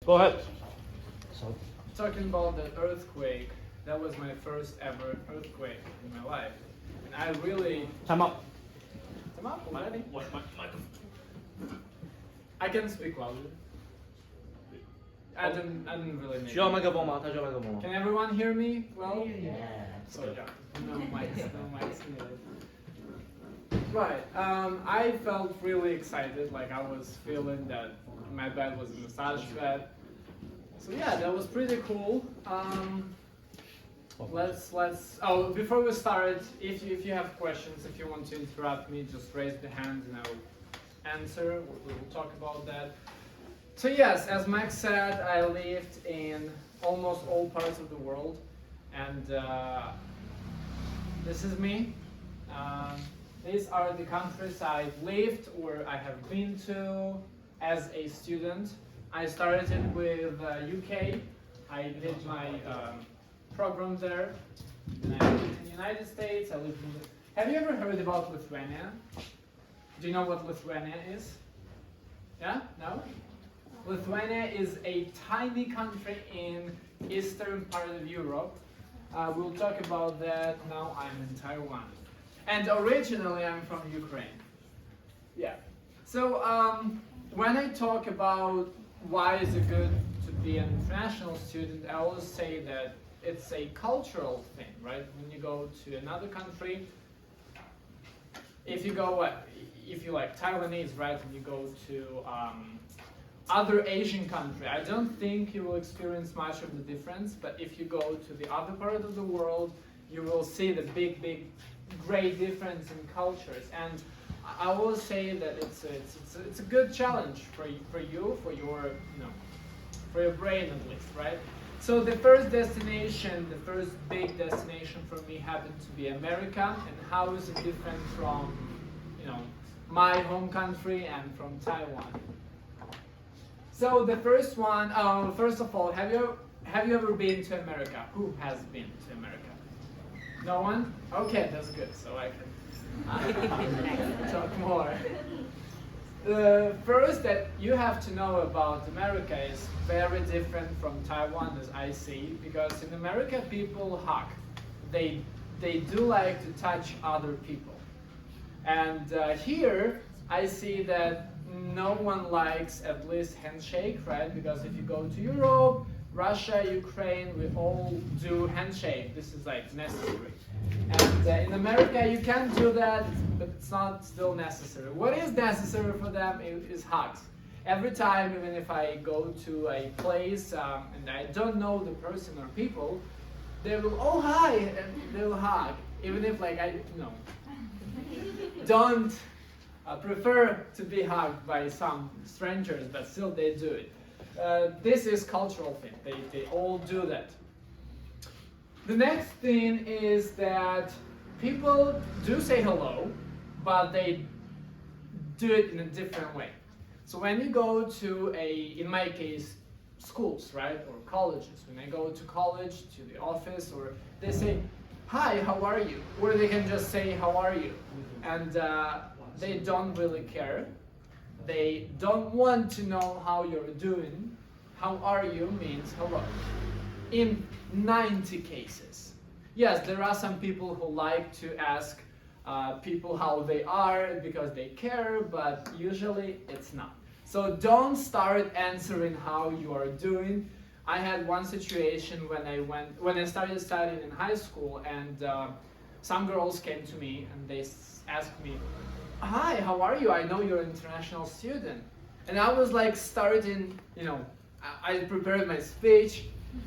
Go ahead. Talking about the earthquake, that was my first ever earthquake in my life. And I really... Time out. Time out already? What? I can speak louder. I didn't really need 需要麦克风吗？他需要麦克风吗？ Can everyone hear me well? Yeah. So yeah, no mics needed. Right, I felt really excited, like I was feeling that my bed was a massage bed. So yeah, that was pretty cool. Oh, before we start, if you have questions, if you want to interrupt me, just raise the hand and I'll answer. We'll talk about that. So yes, as Max said, I lived in almost all parts of the world, and this is me. These are the countries I've lived or I have been to as a student. I started with UK. I did my program there. And I lived in the United States. I lived in Have you ever heard about Lithuania? Do you know what Lithuania is? Yeah? No? Lithuania is a tiny country in eastern part of Europe. We'll talk about that. Now I'm in Taiwan. And originally I'm from Ukraine. Yeah. So when I talk about why is it good to be an international student, I always say that it's a cultural thing, right? When you go to another country, if you like Taiwanese, right, and you go to other Asian country, I don't think you will experience much of the difference, but if you go to the other part of the world, you will see the big, great difference in cultures. And I will say that it's a good challenge for your brain at least, right? So the first destination, the first big destination for me happened to be America. And how is it different from, my home country and from Taiwan? So the first one, first of all, have you ever been to America? Who has been to America? No one? Okay, that's good. So I can talk more. The first that you have to know about America is very different from Taiwan, as I see, because in America people hug. They do like to touch other people. And here I see that no one likes at least handshake, right? Because if you go to Europe, Russia, Ukraine, we all do handshake. This is like necessary. And in America you can do that, but it's not still necessary. What is necessary for them is hugs. Every time, even if I go to a place and I don't know the person or people, they will, oh hi, and they will hug. Even if don't prefer to be hugged by some strangers, but still they do it. This is cultural thing. They all do that. The next thing is that people do say hello, but they do it in a different way. So when you go to in my case, schools, right, or colleges, when I go to college, to the office, or they say, hi, how are you? Or they can just say, how are you? And they don't really care. They don't want to know how you're doing. How are you means hello. In 90 cases. Yes, there are some people who like to ask people how they are because they care, but usually it's not. So don't start answering how you are doing. I had one situation when I started studying in high school, and some girls came to me and they asked me, hi, how are you? I know you're an international student. And I was like starting, I prepared my speech,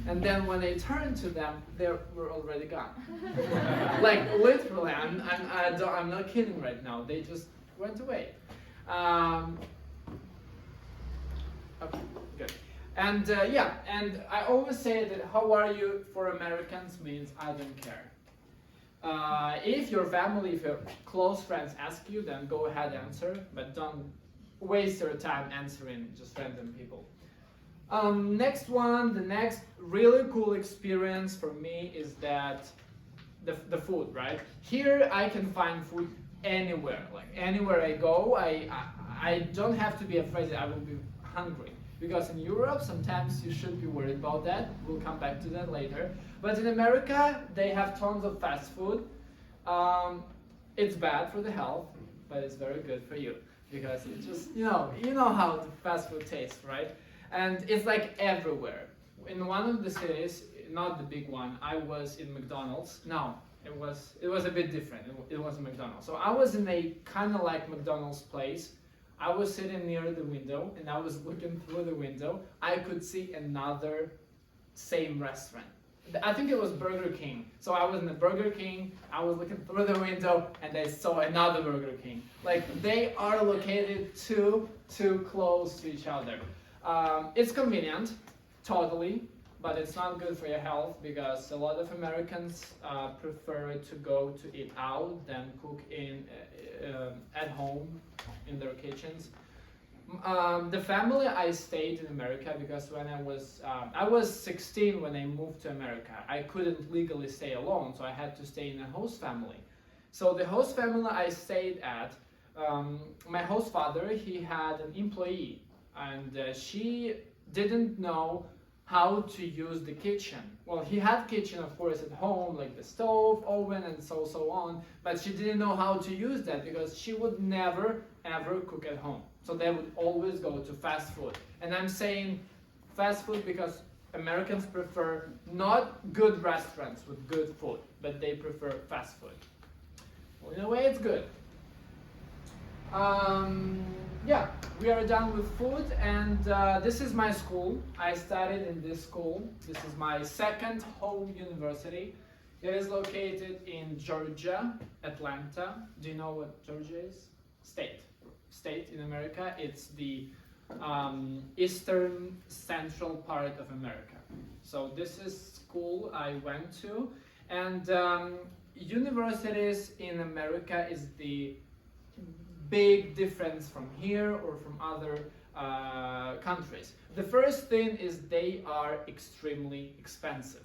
and then when I turned to them, they were already gone. Like literally, I'm not kidding right now. They just went away. Okay, good. And and I always say that how are you for Americans means I don't care. If your family, if your close friends ask you, then go ahead and answer, but don't waste your time answering just random people. Next one, the next really cool experience for me is that the food, right? Here I can find food anywhere. Like anywhere I go, I don't have to be afraid that I will be hungry. because in Europe sometimes you should be worried about that. We'll come back to that later. But in America they have tons of fast food. It's bad for the health, but it's very good for you because it just, you know how the fast food tastes, right? And it's like everywhere. In one of the cities, not the big one, I was in McDonald's. No, it was a bit different. It was a McDonald's. So I was in a kind of like McDonald's place. I was sitting near the window and I was looking through the window. I could see another same restaurant. I think it was Burger King. So I was in the Burger King, I was looking through the window and I saw another Burger King. Like they are located too close to each other. It's convenient, totally, but it's not good for your health because a lot of Americans prefer to go to eat out than cook at home in their kitchens. The family I stayed in America because when I was 16 when I moved to America. I couldn't legally stay alone, so I had to stay in a host family. So the host family I stayed at, my host father, he had an employee, and she didn't know how to use the kitchen. Well, he had kitchen, of course, at home, like the stove, oven, and so on, but she didn't know how to use that because she would never, ever cook at home. So they would always go to fast food. And I'm saying fast food because Americans prefer not good restaurants with good food, but they prefer fast food. Well, in a way, it's good. Yeah, we are done with food, and this is my school. I studied in this school. This is my second home university. It is located in Georgia, Atlanta. Do you know what Georgia is? State in America. It's the eastern central part of America. So this is school I went to, and universities in America is the big difference from here or from other countries. The first thing is they are extremely expensive,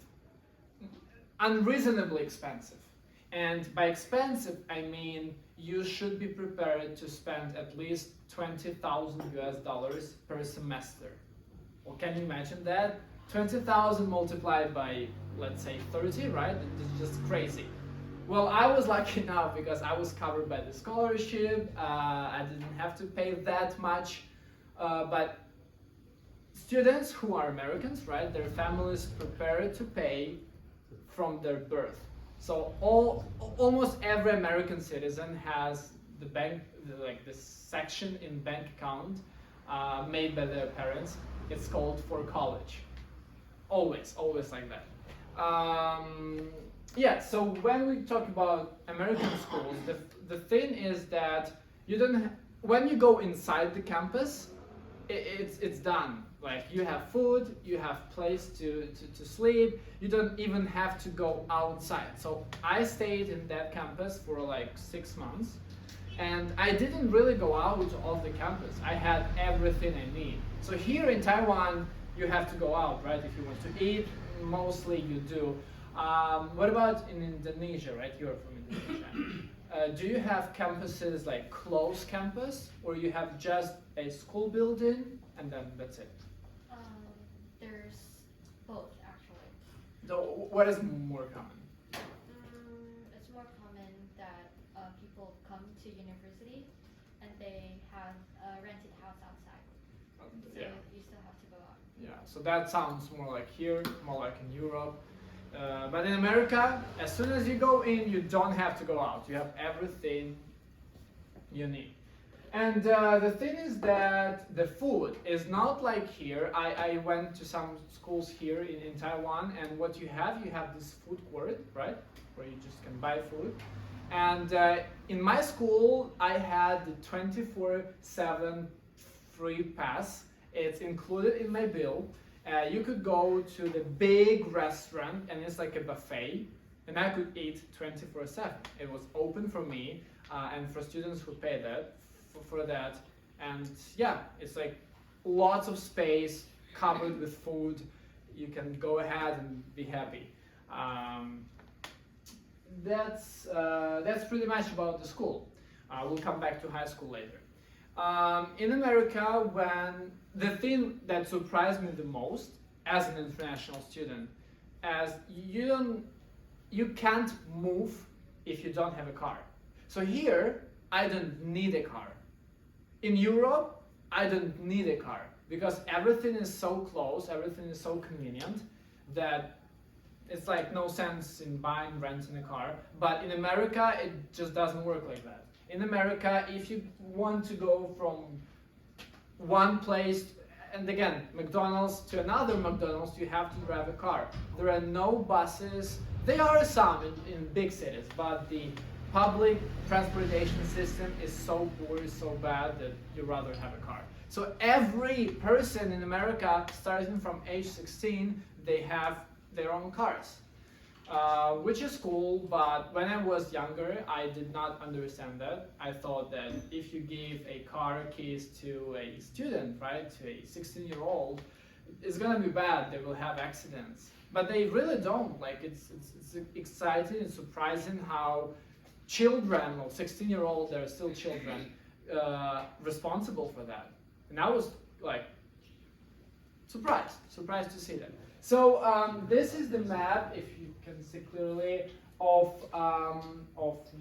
unreasonably expensive. And by expensive, I mean you should be prepared to spend at least $20,000 per semester. Well, can you imagine that? 20,000 multiplied by, let's say, 30, right? It's just crazy. Well, I was lucky enough because I was covered by the scholarship. I didn't have to pay that much. But students who are Americans, right, their families prepared to pay from their birth. So almost every American citizen has the bank, like this section in bank account made by their parents. It's called for college. Always like that. Yeah, so when we talk about American schools, the thing is that you don't. When you go inside the campus, it's done. Like you have food, you have place to sleep. You don't even have to go outside. So I stayed in that campus for like 6 months, and I didn't really go out of the campus. I had everything I need. So here in Taiwan, you have to go out, right? If you want to eat, mostly you do. What about in Indonesia, right? You're from Indonesia. Do you have campuses like closed campus, or you have just a school building and then that's it? There's both, actually. So what is more common? It's more common that people come to university and they have a rented house outside. So Yeah. you still have to go out. Yeah, so that sounds more like here, more like in Europe. But in America, as soon as you go in, you don't have to go out. You have everything you need. And the thing is that the food is not like here. I went to some schools here in Taiwan, and what you have this food court, right? Where you just can buy food. And in my school, I had the 24/7 free pass. It's included in my bill. You could go to the big restaurant, and it's like a buffet, and I could eat 24/7. It was open for me, and for students who pay that for that. And yeah, it's like lots of space covered with food. You can go ahead and be happy. That's pretty much about the school. We'll come back to high school later. In America, when the thing that surprised me the most as an international student, as you can't move if you don't have a car. So here, I don't need a car. In Europe, I don't need a car because everything is so close, everything is so convenient that it's like no sense in buying, renting a car. But in America, it just doesn't work like that. In America, if you want to go from one place, and again, McDonald's to another McDonald's, you have to drive a car. There are no buses. There are some in big cities, but the public transportation system is so poor, is so bad that you'd rather have a car. So every person in America, starting from age 16, they have their own cars, which is cool, but when I was younger, I did not understand that. I thought that if you give a car keys to a student, right, to a 16-year-old, it's gonna be bad, they will have accidents. But they really don't. Like, it's exciting and surprising how children, or 16-year-olds, they're still children, responsible for that. And I was like surprised to see that. So this is the map, if you can see clearly, of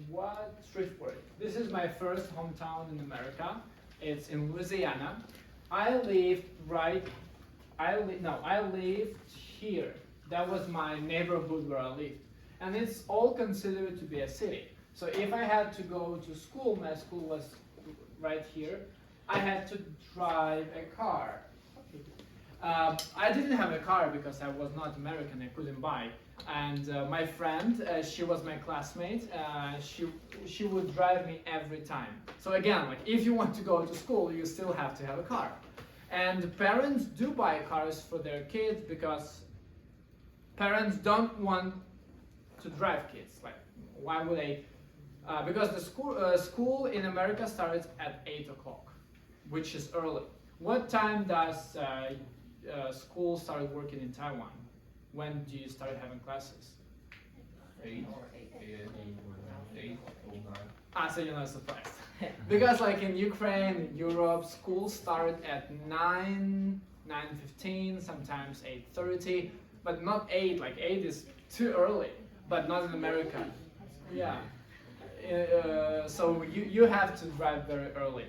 what Shreveport. This is my first hometown in America. It's in Louisiana. I lived here. That was my neighborhood where I lived. And it's all considered to be a city. So if I had to go to school, my school was right here, I had to drive a car. I didn't have a car because I was not American, I couldn't buy. And my friend, she was my classmate, she would drive me every time. So again, like if you want to go to school, you still have to have a car. And parents do buy cars for their kids because parents don't want to drive kids. Like, why would they? Because the school in America starts at 8 o'clock, which is early. What time does school start working in Taiwan? When do you start having classes? 8. So you're not surprised. Because like in Ukraine, in Europe, schools start at 9:15, sometimes 8:30, but not 8, like 8 is too early, but not in America. Yeah. So you have to drive very early.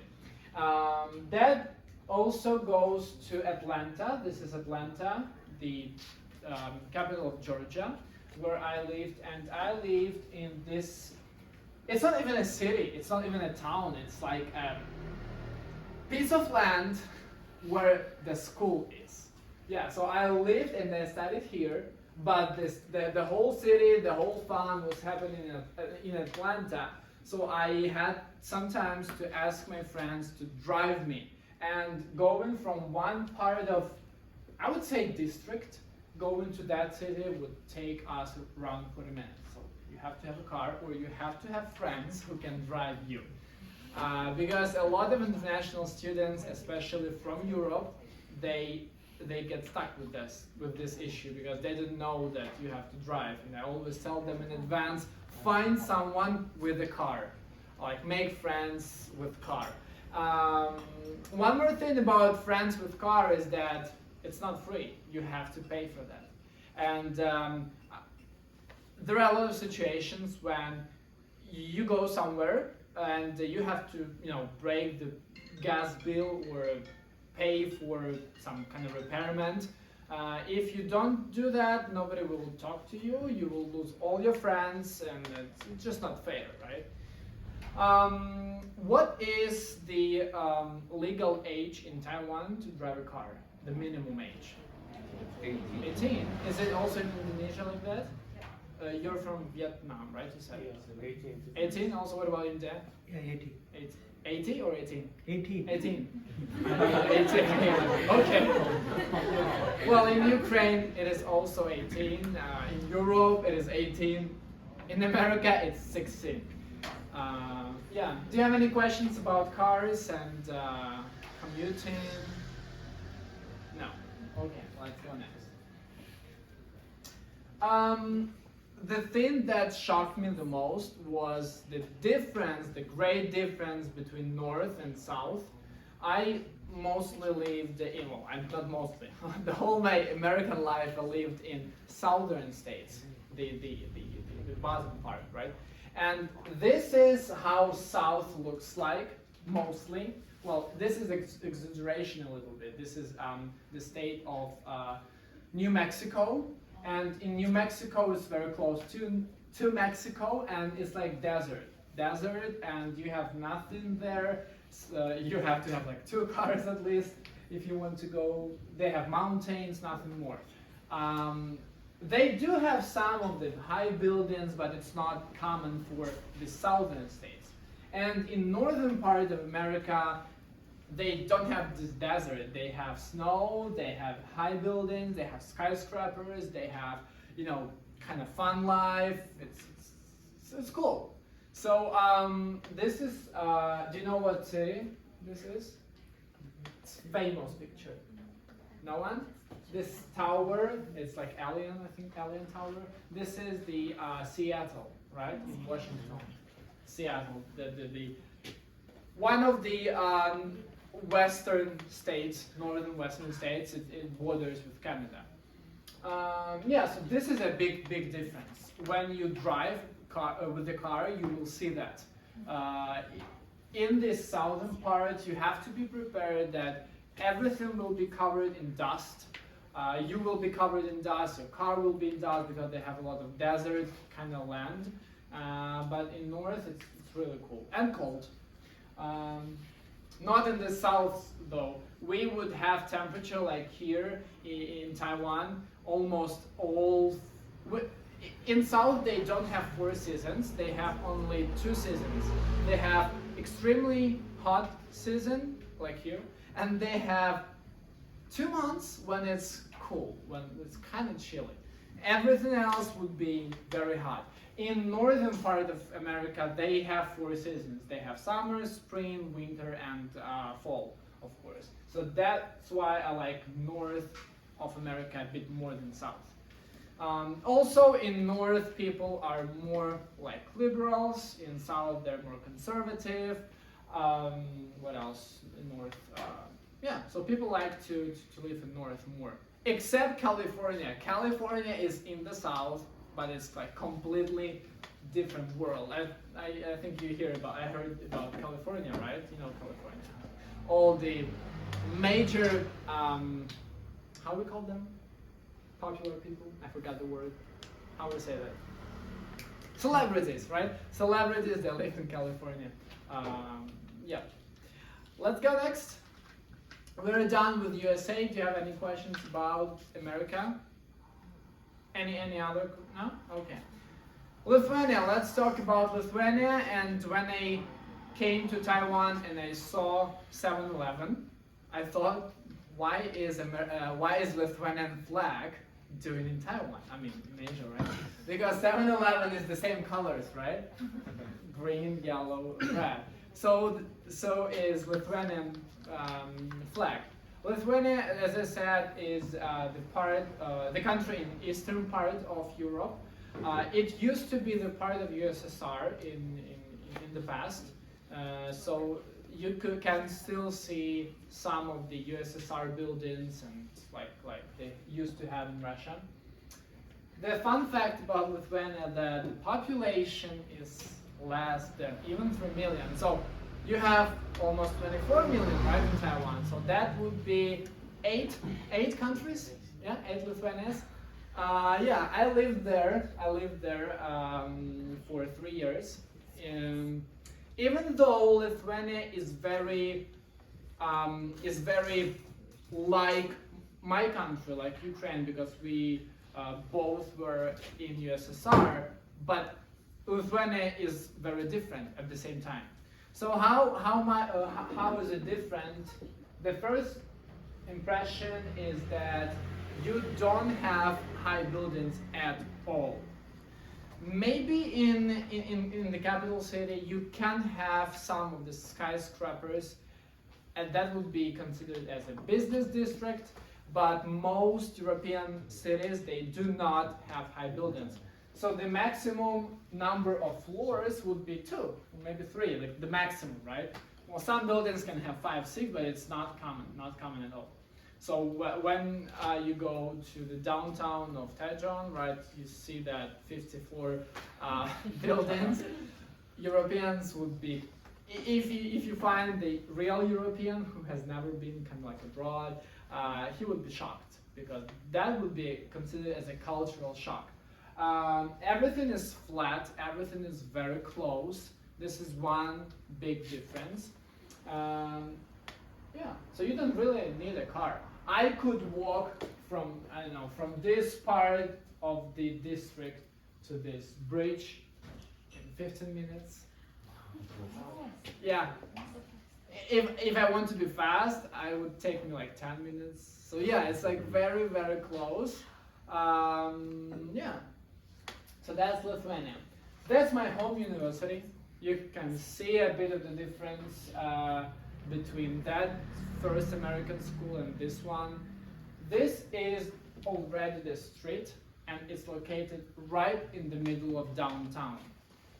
That also goes to Atlanta. This is Atlanta, the capital of Georgia, where I lived, and I lived in this, it's not even a city, it's not even a town, it's like a piece of land where the school is. Yeah, so I lived and I studied here, but the whole city, the whole fun was happening in Atlanta. So I had sometimes to ask my friends to drive me. And going from one part of, I would say district, going to that city would take us around 40 minutes. So you have to have a car or you have to have friends who can drive you. Because a lot of international students, especially from Europe, they get stuck with this issue because they don't know that you have to drive. And I always tell them in advance, find someone with a car, like make friends with car. One more thing about friends with car is that it's not free. You have to pay for that. And there are a lot of situations when you go somewhere and you have to, break the gas bill or pay for some kind of repairment. If you don't do that, nobody will talk to you. You will lose all your friends, and it's just not fair, right? What is the legal age in Taiwan to drive a car? The minimum age? 18. Is it also in Indonesia like that? You're from Vietnam, right? You said. Yes, 18. 18. Also, what about India? Yeah, 80. 80 or 18? 18. 18. 18. Okay. Well, in Ukraine it is also 18. In Europe it is 18. In America it's 16. Yeah. Do you have any questions about cars and commuting? No. Okay. Let's go next. The thing that shocked me the most was the difference, the great difference between North and South. I mostly lived in, well, I'm not mostly, the whole my American life I lived in southern states, the bottom part, right? And this is how South looks like, mostly. Well, this is exaggeration a little bit. This is the state of New Mexico, and in New Mexico it's very close to Mexico, and it's like desert, and you have nothing there. You have to have like 2 cars at least if you want to go. They have mountains, nothing more. They do have some of the high buildings, but it's not common for the southern states. And in northern part of America, they don't have this desert. They have snow, they have high buildings, they have skyscrapers, they have, you know, kind of fun life. It's cool. So this is, do you know what city this is? It's a famous picture. No one? This tower, it's like Alien, I think, Alien Tower. This is the Seattle, right, in Washington. Seattle, the one of the western states, northern western states. It borders with Canada. Yeah, so this is a big difference. When you drive with the car, you will see that. In this southern part, you have to be prepared that everything will be covered in dust. You will be covered in dust, your car will be in dust because they have a lot of desert kind of land. But in north, it's really cool and cold. Not in the south though. We would have temperature like here in Taiwan, almost all. In south, they don't have 4 seasons. They have only 2 seasons. They have extremely hot season like here, and they have 2 months when it's cool, when it's kind of chilly. Everything else would be very hot. In northern part of America, they have 4 seasons. They have summer, spring, winter, and fall, of course. So that's why I like north of America a bit more than south. Also, in north, people are more like liberals. In south, they're more conservative. What else in north? Yeah, so people like to live in north more. Except California. California is in the south, but it's like completely different world. I think you hear about, I heard about California, right? You know California. All the major, how we call them? Popular people? I forgot the word. How we say that? Celebrities, right? Celebrities that live in California. Yeah. Let's go next. We're done with USA. Do you have any questions about America? Any other? No? Okay. Lithuania. Let's talk about Lithuania. And when I came to Taiwan and I saw 7-Eleven, I thought, why is Lithuanian flag doing in Taiwan? I mean, in Asia, right? Because 7-Eleven is the same colors, right? Green, yellow, red. So is Lithuanian flag. Lithuania, as I said, is the country in eastern part of Europe. It used to be the part of USSR in the past. So you can still see some of the USSR buildings and like they used to have in Russia. The fun fact about Lithuania that the population is less than even 3 million. So you have almost 24 million, right, in Taiwan. So that would be eight countries, yeah, 8 Lithuanias. Yeah, I lived there for 3 years. Even though Lithuania is very like my country, like Ukraine, because we both were in USSR, but Lithuania is very different at the same time. So how is it different? The first impression is that you don't have high buildings at all. Maybe in the capital city you can have some of the skyscrapers, and that would be considered as a business district, but most European cities, they do not have high buildings. So the maximum number of floors would be 2, maybe 3, like the maximum, right? well, some buildings can have 5, 6, but it's not common at all. So when you go to the downtown of Taichung, right, you see that 50-floor buildings. Europeans would be, if you find the real European who has never been kind of like abroad, he would be shocked, because that would be considered as a cultural shock. Everything is flat, everything is very close. This is one big difference. Yeah, so you don't really need a car. I could walk from, I don't know, from this part of the district to this bridge in 15 minutes. Yeah. If I want to be fast, I would take me like 10 minutes. So yeah, it's like very, very close. Yeah. So that's Lithuania. That's my home university. You can see a bit of the difference between that first American school and this one. This is already the street, and it's located right in the middle of downtown.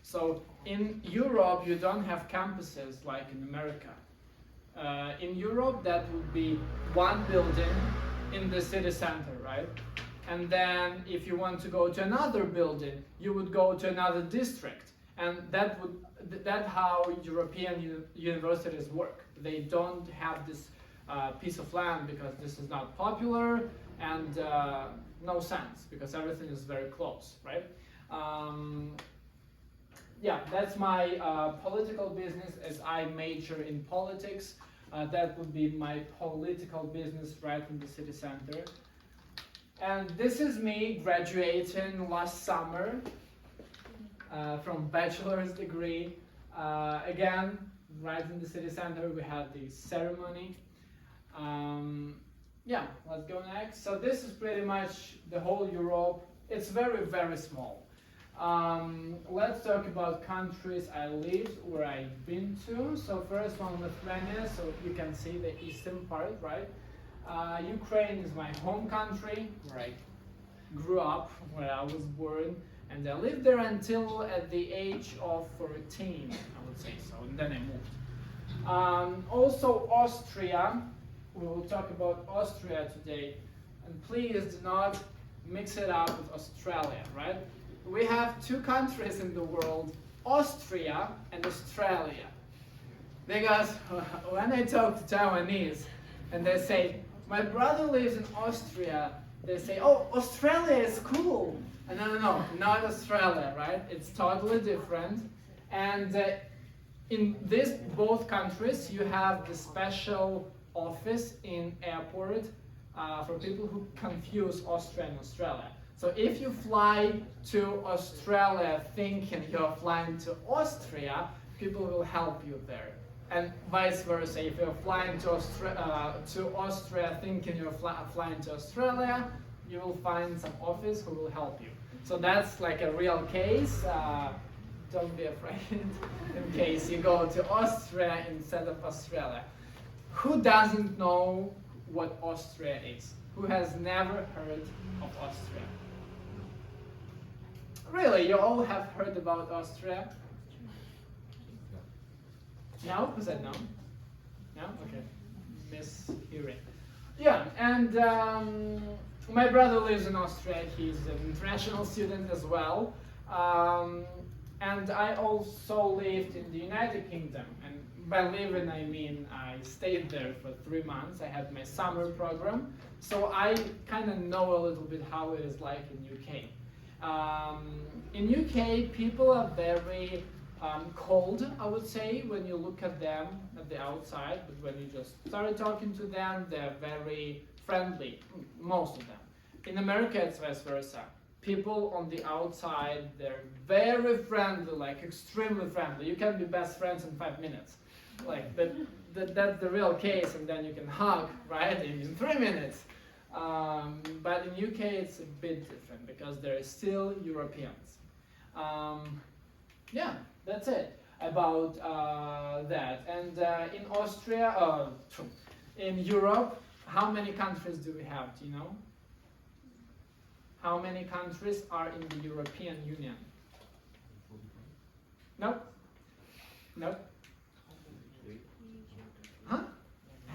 So in Europe, you don't have campuses like in America. In Europe, that would be one building in the city center, right? And then if you want to go to another building, you would go to another district. And that's how European universities work. They don't have this piece of land because this is not popular, and no sense because everything is very close, right? Yeah, that's my political business, as I major in politics. That would be my political business right in the city center. And this is me graduating last summer from bachelor's degree. Again, right in the city center, we had the ceremony. Yeah, let's go next. So this is pretty much the whole Europe. It's very, very small. Let's talk about countries I lived, where I've been to. So first one, Lithuania. So you can see the eastern part, right? Ukraine is my home country, where I grew up, where I was born, and I lived there until at the age of 14, I would say so, and then I moved. Also Austria. We will talk about Austria today, and please do not mix it up with Australia, right? We have two countries in the world, Austria and Australia. Because when I talk to Taiwanese and they say, my brother lives in Austria, they say, oh, Australia is cool. And no, not Australia, right? It's totally different. And in these both countries, you have the special office in airport for people who confuse Austria and Australia. So if you fly to Australia thinking you're flying to Austria, people will help you there. And vice versa, if you're flying to Austria thinking you're flying to Australia, you will find some office who will help you. So that's like a real case. Don't be afraid in case you go to Austria instead of Australia. Who doesn't know what Austria is? Who has never heard of Austria? Really, you all have heard about Austria? No? Who said no? No? Okay. Mishearing. Yeah, and my brother lives in Austria. He's an international student as well. And I also lived in the United Kingdom. And by living, I mean I stayed there for 3 months. I had my summer program. So I kind of know a little bit how it is like in UK. In UK, people are very cold, I would say, when you look at them at the outside, but when you just start talking to them, they're very friendly, most of them. In America, it's vice versa. People on the outside, they're very friendly, like extremely friendly. You can be best friends in 5 minutes. Like that's the real case, and then you can hug, right, in 3 minutes. But in UK, it's a bit different because they're still Europeans. Yeah, that's it about that. And in Austria, in Europe, how many countries do we have? Do you know? How many countries are in the European Union? Nope. Nope.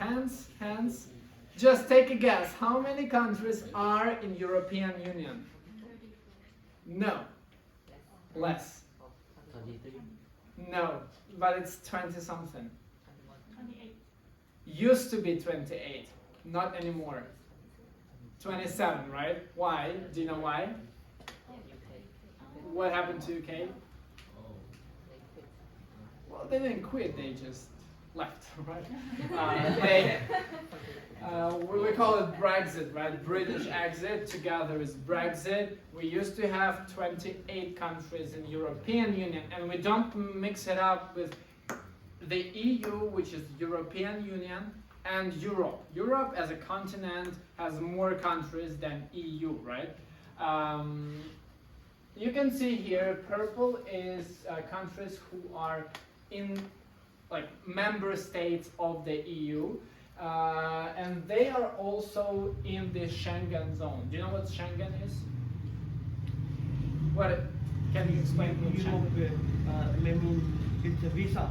Hands. Just take a guess. How many countries are in European Union? No. Less. 33. No, but it's 20 something. 28. Used to be 28, not anymore. 27, right? Why? Do you know why? What happened to UK? Well, they didn't quit, they just left, right? We call it Brexit, right? British exit, together is Brexit. We used to have 28 countries in European Union, and we don't mix it up with the EU, which is European Union, and Europe. Europe as a continent has more countries than EU, right? You can see here, purple is countries who are in like member states of the EU, and they are also in the Schengen zone. Do you know what Schengen is? What? Can you explain what Schengen? It's a visa.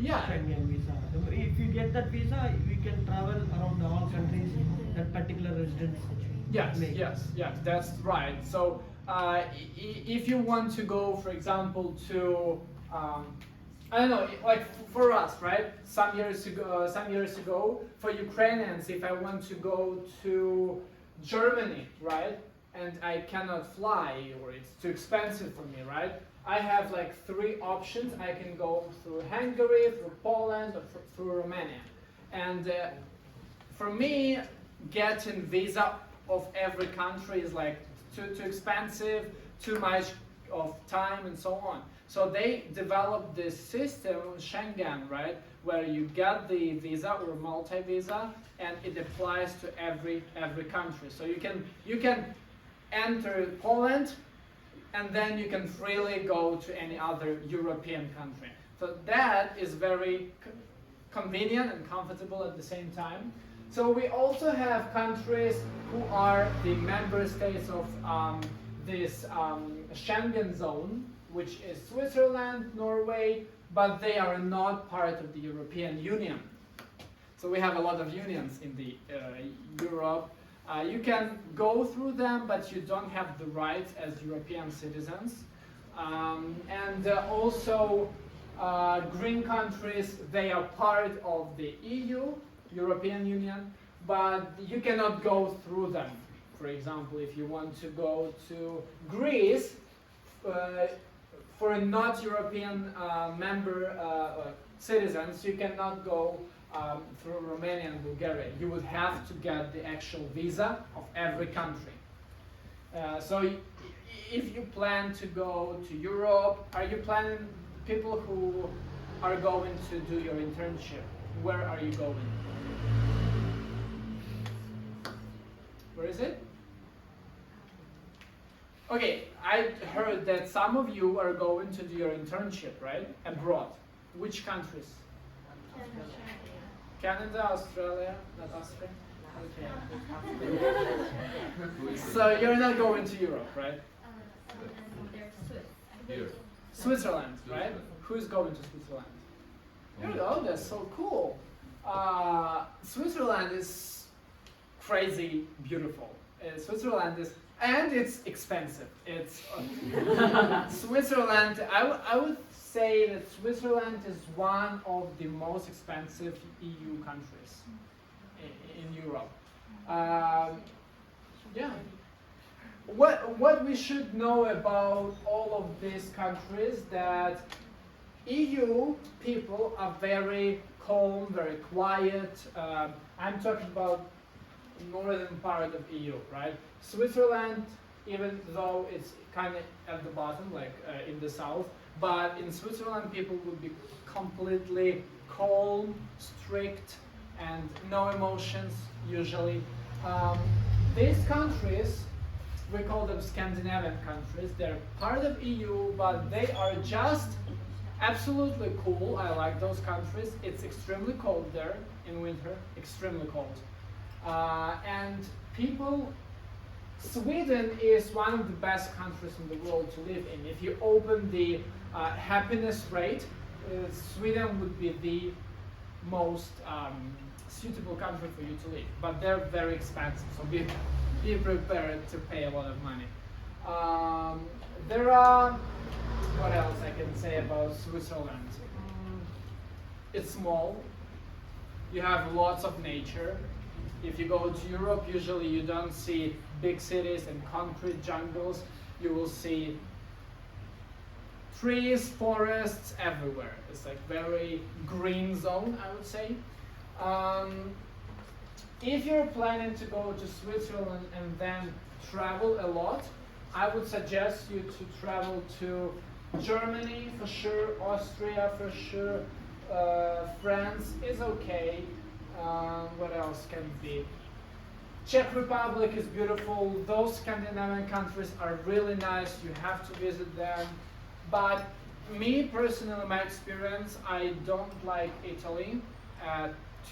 Yeah. Schengen visa. If you get that visa, we can travel around all countries that particular residents Yes, make. yes, that's right. So if you want to go, for example, to I don't know, like for us, right? Some years ago, for Ukrainians, if I want to go to Germany, right, and I cannot fly or it's too expensive for me, right? I have like 3 options. I can go through Hungary, through Poland, or through Romania. And for me, getting visa of every country is like too expensive, too much of time and so on. So they developed this system, Schengen, right, where you get the visa or multi-visa, and it applies to every country. So you can enter Poland, and then you can freely go to any other European country. So that is very convenient and comfortable at the same time. So we also have countries who are the member states of this Schengen zone, which is Switzerland, Norway, but they are not part of the European Union. So we have a lot of unions in the Europe. You can go through them, but you don't have the rights as European citizens. And also green countries, they are part of the EU, European Union, but you cannot go through them. For example, if you want to go to Greece, for not European member citizens, you cannot go through Romania and Bulgaria. You would have to get the actual visa of every country. So if you plan to go to Europe, are you planning, people who are going to do your internship, where are you going? Where is it? Okay, I heard that some of you are going to do your internship, right? Abroad. Which countries? Canada, Australia, not Austria? Okay. So you're not going to Europe, right? They're Swiss. Here. Switzerland, right? Who's going to Switzerland? There you go, that's so cool. Switzerland is crazy beautiful. Switzerland is, and it's expensive. It's Switzerland. I would say that Switzerland is one of the most expensive EU countries in Europe. Yeah. What we should know about all of these countries, that EU people are very calm, very quiet. I'm talking about northern part of EU, right? Switzerland, even though it's kind of at the bottom, like in the south, but in Switzerland people would be completely calm, strict, and no emotions usually. These countries, we call them Scandinavian countries. They're part of EU, but they are just absolutely cool. I like those countries. It's extremely cold there in winter, extremely cold. And people, Sweden is one of the best countries in the world to live in. If you open the happiness rate, Sweden would be the most suitable country for you to live, but they're very expensive, so be prepared to pay a lot of money. There are, what else I can say about Switzerland? It's small, you have lots of nature. If you go to Europe, usually you don't see big cities and concrete jungles. You will see trees, forests everywhere. It's like very green zone, I would say. If you're planning to go to Switzerland and then travel a lot, I would suggest you to travel to Germany for sure, Austria for sure, France is okay. What else can it be? Czech Republic is beautiful. Those Scandinavian countries are really nice. You have to visit them. But me personally, my experience, I don't like Italy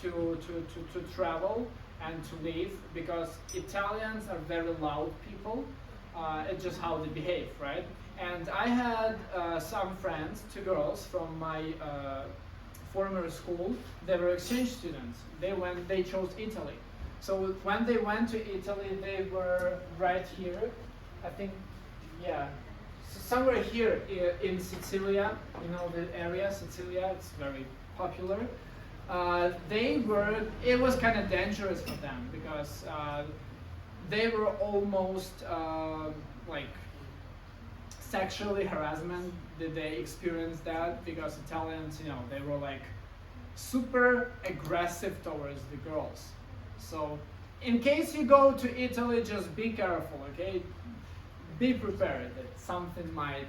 to travel and to live, because Italians are very loud people. It's just how they behave, right? And I had some friends, 2 girls from my former school. They were exchange students. They chose Italy. So when they went to Italy, they were right here, I think, yeah, somewhere here in Sicilia, you know the area, Sicilia, it's very popular. It was kind of dangerous for them, because they were almost like sexually harassment. Did they experience that? Because Italians, you know, they were like super aggressive towards the girls. So in case you go to Italy, just be careful, okay? Be prepared that something might.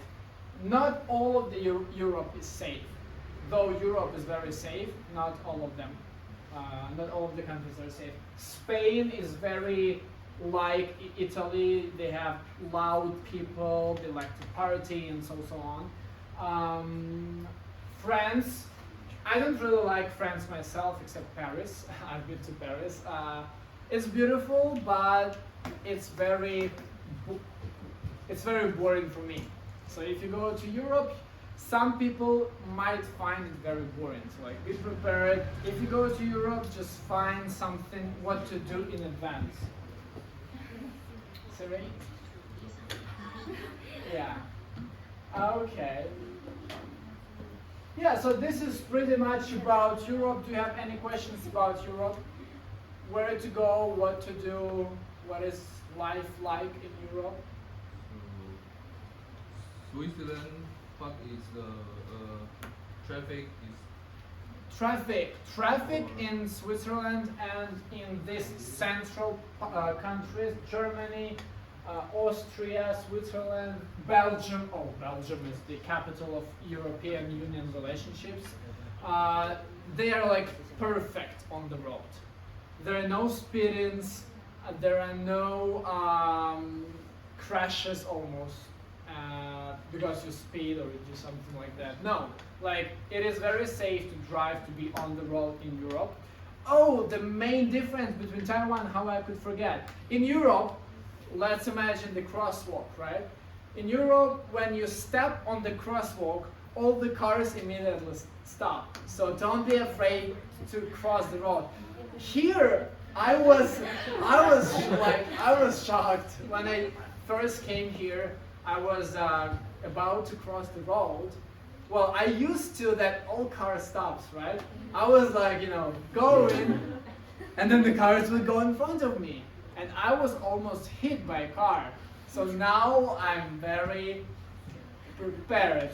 Not all of the Europe is safe. Though Europe is very safe, not all of them. Not all of the countries are safe. Spain is very like Italy. They have loud people, they like to party and so on. France, I don't really like France myself, except Paris. I've been to Paris. It's beautiful, but it's very boring for me. So if you go to Europe, some people might find it very boring. So like, be prepared. If you go to Europe, just find something what to do in advance. Sorry? Yeah. Okay. Yeah, so this is pretty much about Europe. Do you have any questions about Europe? Where to go, what to do, what is life like in Europe? Switzerland, what is the traffic? Traffic in Switzerland and in these central countries, Germany, Austria, Switzerland, Belgium. Oh, Belgium is the capital of European Union relationships. They are like perfect on the road. There are no speedings, there are no crashes almost because you speed or you do something like that. No, like it is very safe to drive, to be on the road in Europe. Oh, the main difference between Taiwan, how I could forget. In Europe, let's imagine the crosswalk, right? In Europe, when you step on the crosswalk, all the cars immediately stop. So don't be afraid to cross the road. Here, I was shocked when I first came here. I was about to cross the road. Well, I used to that all car stops, right? I was like, you know, going, and then the cars would go in front of me. And I was almost hit by a car. So now I'm very prepared.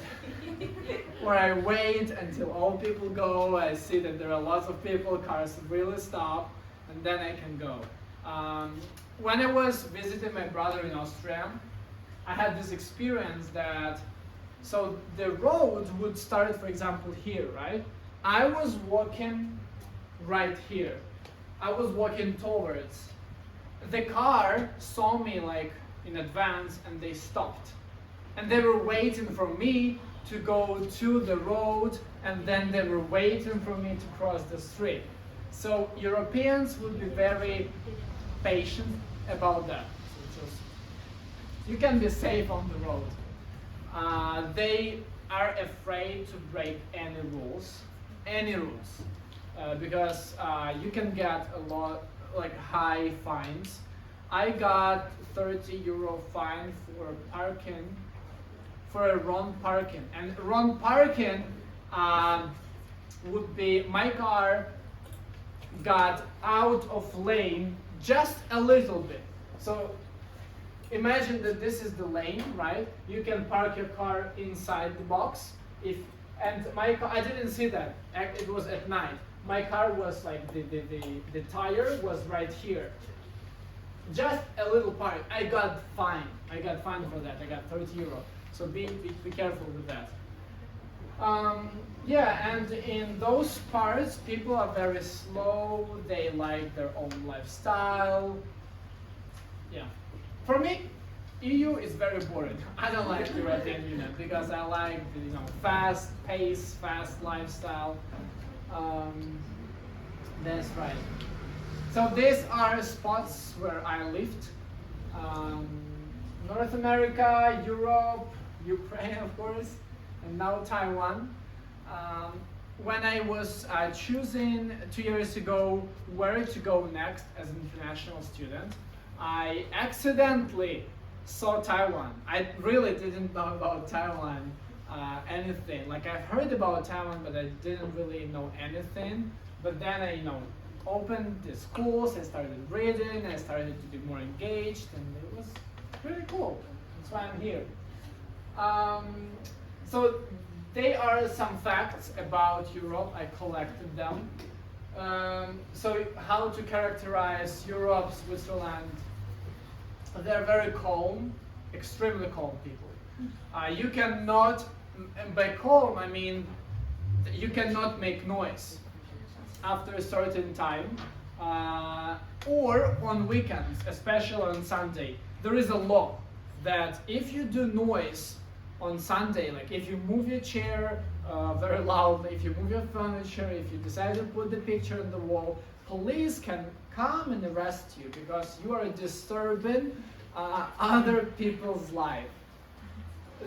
Where I wait until all people go, I see that there are lots of people, cars really stop, and then I can go. When I was visiting my brother in Austria, I had this experience that, so the road would start, for example, here, right? I was walking right here. I was walking towards. The car saw me like in advance and they stopped. And they were waiting for me to go to the road, and then they were waiting for me to cross the street. So Europeans would be very patient about that. So just, you can be safe on the road. They are afraid to break any rules. Any rules. because you can get a lot, like high fines. I got 30 euro fine for parking, for a wrong parking. And wrong parking would be my car got out of lane just a little bit. So imagine that this is the lane, right? You can park your car inside the box. And my car, I didn't see that. It was at night. My car was like the tire was right here. Just a little part. I got fined. I got fined for that. I got 30 euro. So be careful with that. Yeah, and in those parts, people are very slow. They like their own lifestyle. Yeah. For me, EU is very boring. I don't like the European Union because I like the fast pace, fast lifestyle. That's right. So these are spots where I lived. North America, Europe, Ukraine, of course, and now Taiwan. When I was choosing 2 years ago where to go next as an international student, I accidentally saw Taiwan. I really didn't know about Taiwan anything. Like I've heard about Taiwan, but I didn't really know anything. But then I, opened the schools, I started reading, I started to be more engaged, and it was pretty cool. That's why I'm here. So there are some facts about Europe. I collected them. So how to characterize Europe, Switzerland? They're very calm, extremely calm people. You cannot, by calm I mean you cannot make noise after a certain time, or on weekends, especially on Sunday. There is a law that if you do noise on Sunday, like if you move your chair very loudly, if you move your furniture, if you decide to put the picture on the wall, police can come and arrest you because you are disturbing other people's life.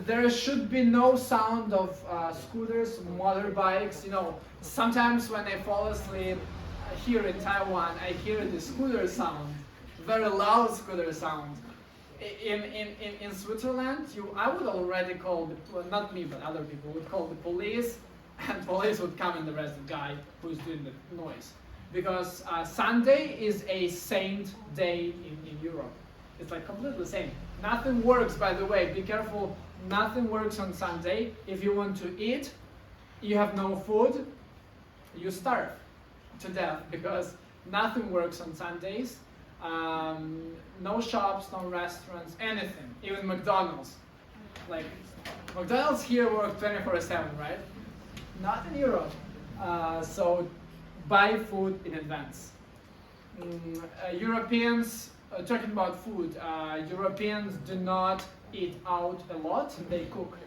There should be no sound of scooters, motorbikes. Sometimes when I fall asleep here in Taiwan, I hear the scooter sound, very loud scooter sound. In Switzerland, I would already call, not me, but other people would call the police, and police would come and arrest the guy who's doing the noise. Because Sunday is a saint day in Europe. It's like completely same. Nothing works, by the way, be careful, nothing works on Sunday. If you want to eat, you have no food, you starve to death because nothing works on Sundays. No shops, no restaurants, anything, even McDonald's. Like, McDonald's here work 24/7, right? Not in Europe. So buy food in advance. Europeans, talking about food, Europeans do not eat out a lot, they cook.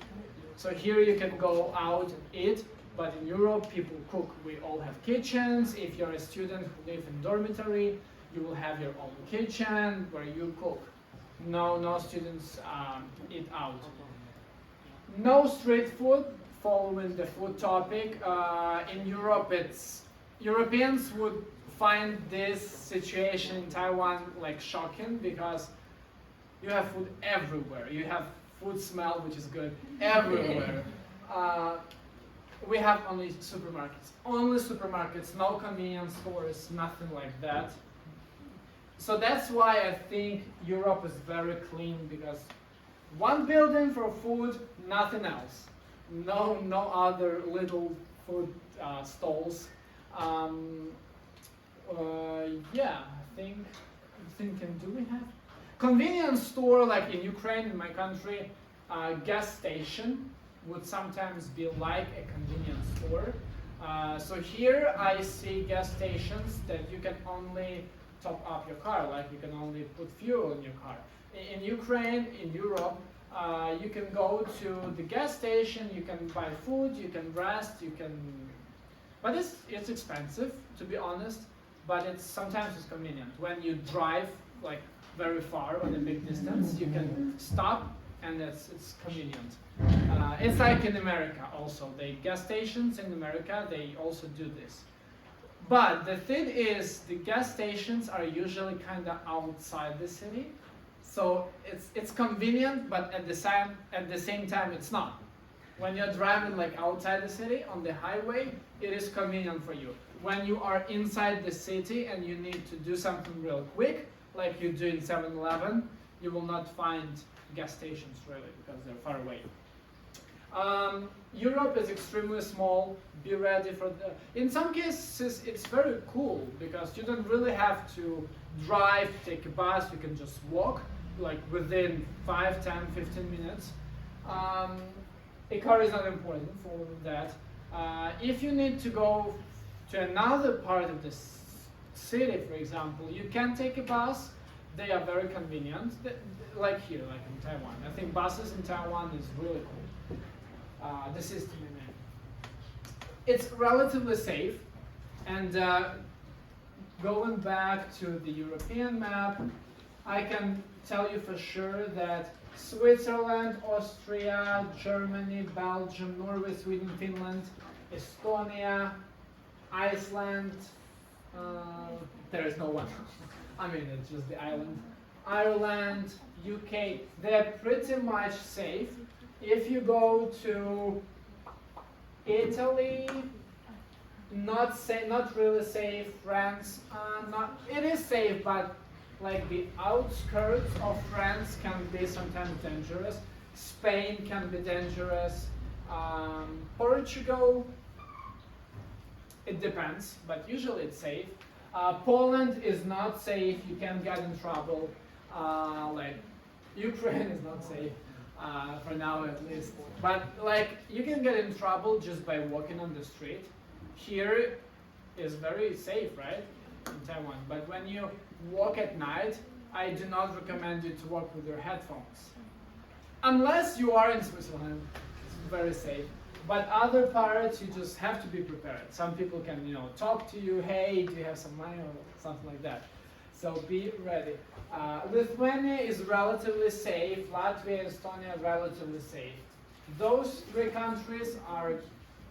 So here you can go out and eat, but in Europe people cook. We all have kitchens. If you're a student who lives in dormitory, you will have your own kitchen where you cook. No students eat out. No street food, following the food topic. In Europe, Europeans would find this situation in Taiwan like shocking because you have food everywhere. You have food smell, which is good, everywhere. We have only supermarkets, no convenience stores, nothing like that. So that's why I think Europe is very clean, because one building for food, nothing else. No other little food stalls. Yeah, I think do we have convenience store like in Ukraine, in my country? Gas station would sometimes be like a convenience store. So here I see gas stations that you can only top up your car, like you can only put fuel in your car. In Ukraine, in Europe, you can go to the gas station, you can buy food, you can rest, but it's expensive, to be honest, but sometimes it's convenient. When you drive like very far on a big distance, you can stop, and it's convenient. It's like in America also. The gas stations in America, they also do this. But the thing is, the gas stations are usually kind of outside the city, so it's convenient, but at the same time it's not. When you're driving like outside the city on the highway, it is convenient for you. When you are inside the city and you need to do something real quick, like you do in 7-Eleven, you will not find gas stations really because they're far away. Europe is extremely small. Be ready for the. In some cases, it's very cool because you don't really have to drive, take a bus. You can just walk, like within 5, 10, 15 minutes. A car is not important for that. If you need to go to another part of the city, for example, you can take a bus. They are very convenient, like here, like in Taiwan. I think buses in Taiwan is really cool. The system, I mean. It's relatively safe, and going back to the European map, I can tell you for sure that Switzerland, Austria, Germany, Belgium, Norway, Sweden, Finland, Estonia, Iceland, there is no one. I mean, it's just the island. Ireland, UK, they're pretty much safe. If you go to Italy, not really safe. France, it is safe, but like the outskirts of France can be sometimes dangerous. Spain can be dangerous. Portugal, it depends, but usually it's safe. Poland is not safe. You can get in trouble. Like Ukraine is not safe for now, at least. But like you can get in trouble just by walking on the street. Here is very safe, right, in Taiwan. But when you walk at night, I do not recommend you to walk with your headphones, unless you are in Switzerland. It's very safe. But other parts, you just have to be prepared. Some people can, talk to you. Hey, do you have some money or something like that? So be ready. Lithuania is relatively safe. Latvia, Estonia, relatively safe. Those three countries are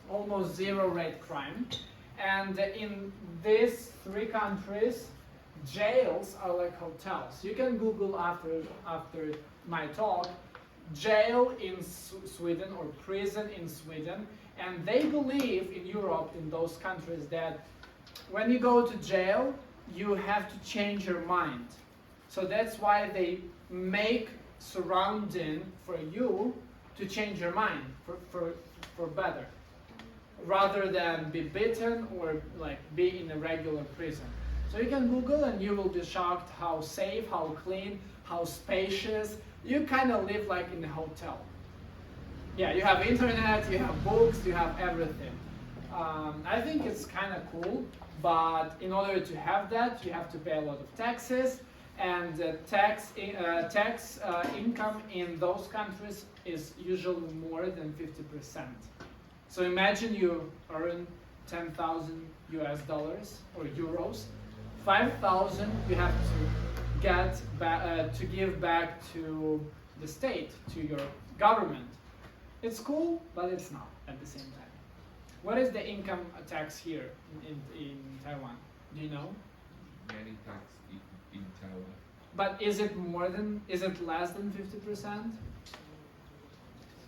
almost zero rate crime. And in these three countries, jails are like hotels. You can Google after my talk, jail in Sweden or prison in Sweden, and they believe in Europe, in those countries, that when you go to jail, you have to change your mind. So that's why they make surrounding for you to change your mind for better, rather than be beaten or like be in a regular prison. So you can Google and you will be shocked how safe, how clean, how spacious. You kind of live like in a hotel. Yeah, you have internet, you have books, you have everything. I think it's kind of cool, but in order to have that, you have to pay a lot of taxes, and tax income in those countries is usually more than 50%. So imagine you earn 10,000 US dollars or euros, 5,000 you have to get to give back to the state, to your government. It's cool, but it's not at the same time. What is the income tax here in Taiwan? Do you know? Many tax in Taiwan. But is it less than 50%?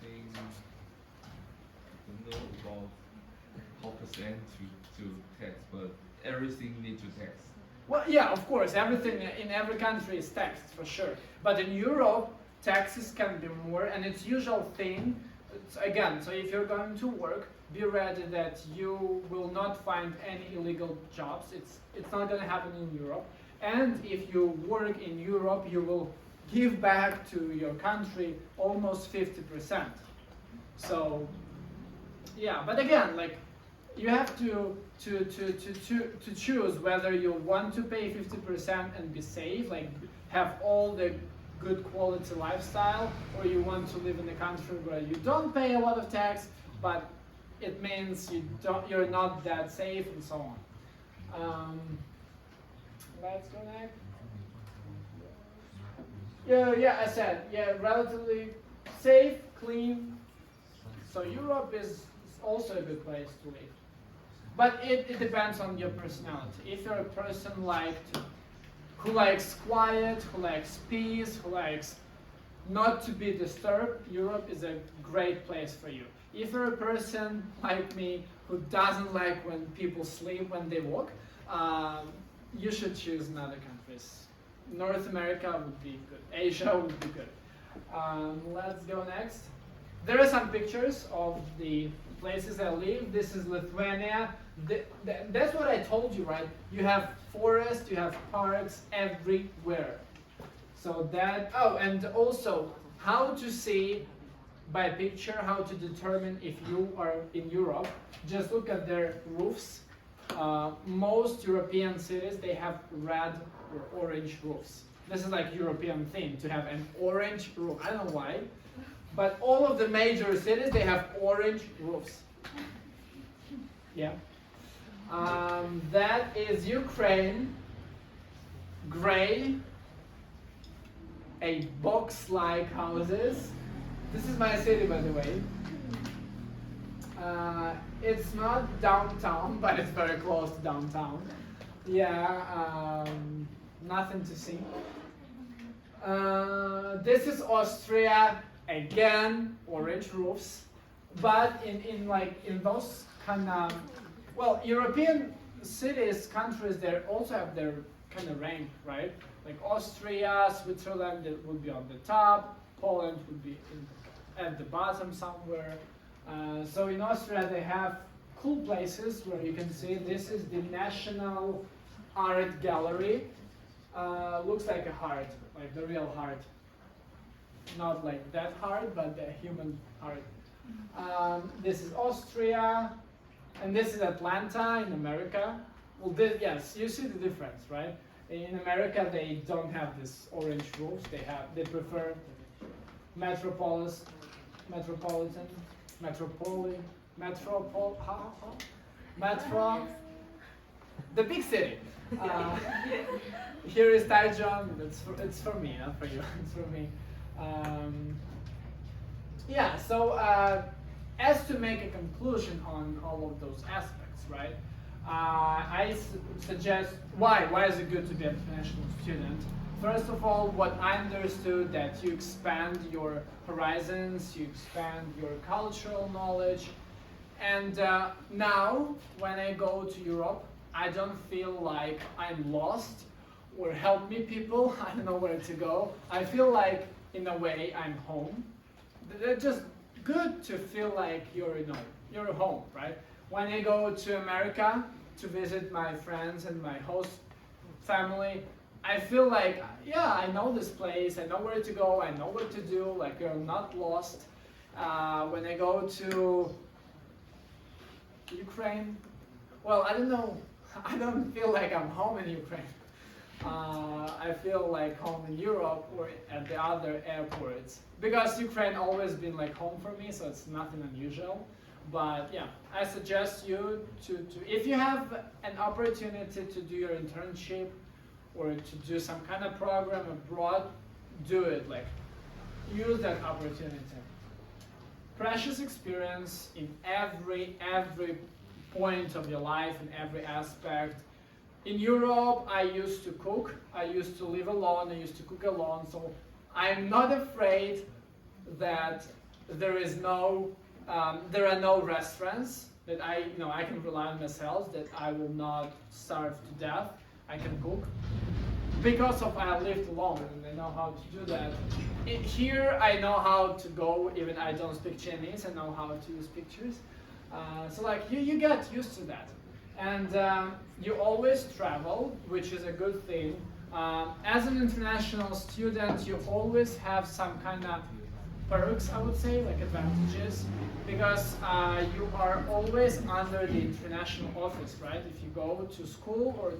Saying, I don't know about how percent to tax, but everything need to tax. Well, yeah, of course, everything in every country is taxed for sure. But in Europe, taxes can be more, and it's usual thing. Again, so if you're going to work, be ready that you will not find any illegal jobs. It's not going to happen in Europe. And if you work in Europe, you will give back to your country almost 50%. So, yeah, but again, like you have to choose whether you want to pay 50% and be safe, like have all the good quality lifestyle, or you want to live in a country where you don't pay a lot of tax, but it means you're not that safe and so on. Let's go next. Yeah, I said, relatively safe, clean. So Europe is also a good place to live. But it depends on your personality. If you're a person who likes quiet, who likes peace, who likes not to be disturbed, Europe is a great place for you. If you're a person like me who doesn't like when people sleep when they walk, you should choose another countries. North America would be good. Asia would be good. Let's go next. There are some pictures of the places I live. This is Lithuania. That's what I told you, right? You have forests, you have parks everywhere. So that, oh, and also how to see by picture, how to determine if you are in Europe. Just look at their roofs. Most European cities, they have red or orange roofs. This is like European thing, to have an orange roof. I don't know why, but all of the major cities, they have orange roofs. Yeah. That is Ukraine, gray, a box-like houses. This is my city, by the way. It's not downtown, but it's very close to downtown. Yeah, nothing to see. This is Austria, again, orange roofs. But in those kind of, well, European cities, countries, they also have their kind of rank, right? Like Austria, Switzerland, it would be on the top. Poland would be at the bottom somewhere. So in Austria, they have cool places where you can see this is the National Art Gallery. Looks like a heart, like the real heart. Not like that heart, but the human heart. This is Austria, and this is Atlanta in America. Well, yes, you see the difference, right? In America, they don't have this orange roofs. They prefer metro, the big city. Here is Taichung. It's for me, not for you. It's for me. Yeah. So as to make a conclusion on all of those aspects, right? I suggest why is it good to be an international student? First of all, what I understood that you expand your horizons, you expand your cultural knowledge, and now when I go to Europe, I don't feel like I'm lost or help me people. I don't know where to go. I feel like in a way I'm home. They're just good to feel like you're home, right? When I go to America to visit my friends and my host family, I feel like, yeah, I know this place, I know where to go, I know what to do, like you're not lost. When I go to Ukraine, well, I don't know, I don't feel like I'm home in Ukraine. I feel like home in Europe or at the other airports. Because Ukraine always been like home for me, so it's nothing unusual. But yeah, I suggest you to if you have an opportunity to do your internship or to do some kind of program abroad, do it. Like, use that opportunity. Precious experience in every point of your life, in every aspect. In Europe, I used to cook. I used to live alone. I used to cook alone. So I'm not afraid that there are no restaurants that I can rely on myself, that I will not starve to death. I can cook because I lived alone and I know how to do that. Here I know how to go, even I don't speak Chinese. I know how to use pictures. So like you get used to that, and you always travel, which is a good thing. As an international student, you always have some kind of perks, I would say, like advantages, because you are always under the international office, right? If you go to school or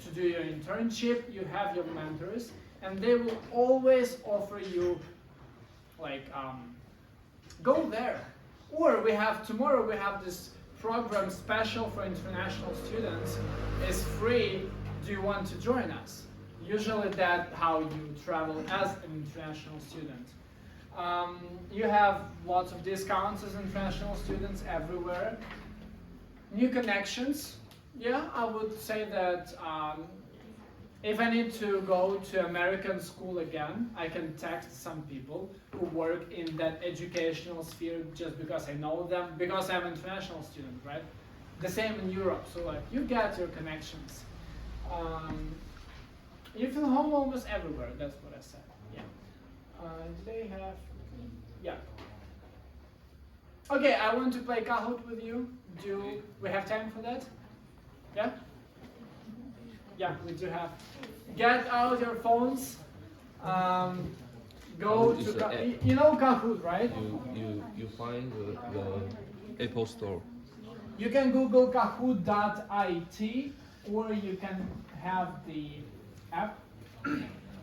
to do your internship, you have your mentors, and they will always offer you, like, go there. Or tomorrow we have this program special for international students. It's free. Do you want to join us? Usually that's how you travel as an international student. You have lots of discounts as international students everywhere. New connections. Yeah, I would say that if I need to go to American school again, I can text some people who work in that educational sphere just because I know them, because I'm an international student, right? The same in Europe, so like you get your connections. You feel home almost everywhere, that's what I said, yeah. Do they have, yeah. Okay, I want to play Kahoot with you. Do we have time for that? Yeah? Yeah, we do have. Get out your phones. Go Kahoot to is an app. you know Kahoot, right? You find the Apple Store. You can Google Kahoot.it or you can have the app.